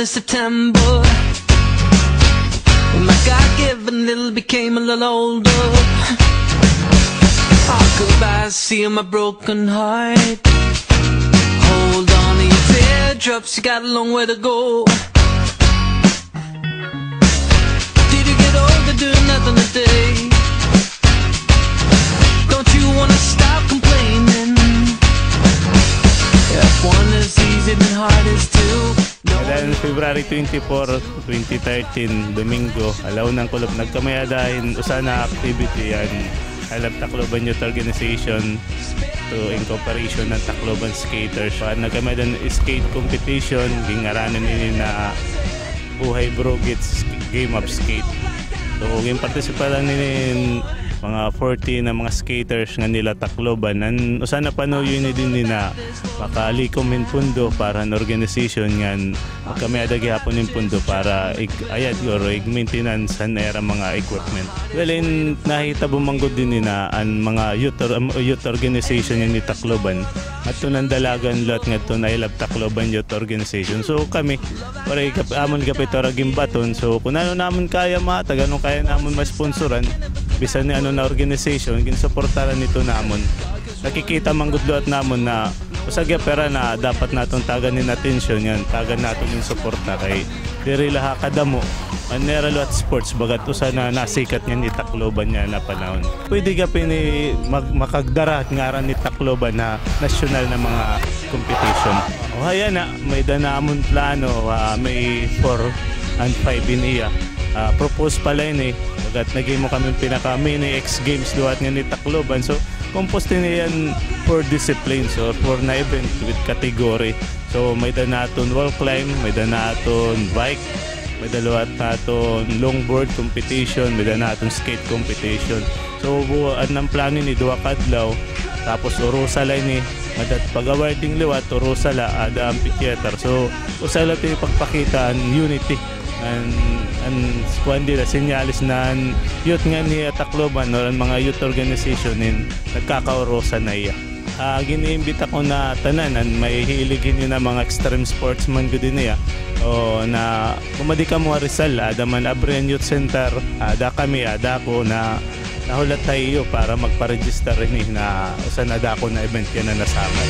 early September, when my God-given little became a little older. Oh, goodbye, see my broken heart. Hold on to your teardrops, you got a long way to go. Did you get older, doing nothing today? Don't you wanna stop complaining? If one is easy, then hard is two. Dahil February 24, 2013, Domingo, alaunang kulop nagkamayadahin usana activity yan alam Tacloban Youth Organization to incorporation ng Tacloban Skaters. Nagkamadan skate competition, gingaranan nila na Buhay Brogits Game of Skate. So, yung participalan nila mga 40 na mga skaters nga nila Tacloban. Usana pa no yun din nila makalikom min pundo para na organization nga kami adagi hapon yung pundo para ayad or maintenance sa era mga equipment. Well, nakita bumanggod din nila ang mga youth organization ni Tacloban at tunang dalagan lot nga ito na ilab Tacloban Youth Organization. So kami para amon kapitora gimbaton. So kung ano naman kaya matag, anong kaya naman ma-sponsoran bisan ni ano na organization ginsuportaran nito namon. Nakikita manggudlot namon na usagya pera na dapat natong taganin atensyon yan, tagan naton yung suporta kay diri laha kadamo anera lot sports bagat usa na nasikat nga ni Tacloban niya na panahon. Pwede ka pini makagdara ngaran ni Tacloban na national na mga competition. O haya na may danamon plano may 4 and 5 in iya. Propose pala yun bagat naging mo kami pinaka mini X Games duwat nga ni Tacloban. So compost niya yan for disciplines or for na event with category. So may danaton wall climb, may danaton bike, may dalawat naton longboard competition, may danaton skate competition. So buwan ng plano ni duwa kadlaw tapos urusala ni madat pag-awarding liwat urusala ada amphitheater. So usala ti pagpakita ang unity and kundi na sinyalis na youth nga ni Tacloban o mga youth organization nagkakaurosa na iya. Giniimbita ko na tanan may hiligin yun na mga extreme sportsman ko din niya o na kumadi ka mo Rizal ada man Abrian Youth Center ada kami ada ko na nahulat tayo para magpa-register rin na usan ada ko na event yan na nasama.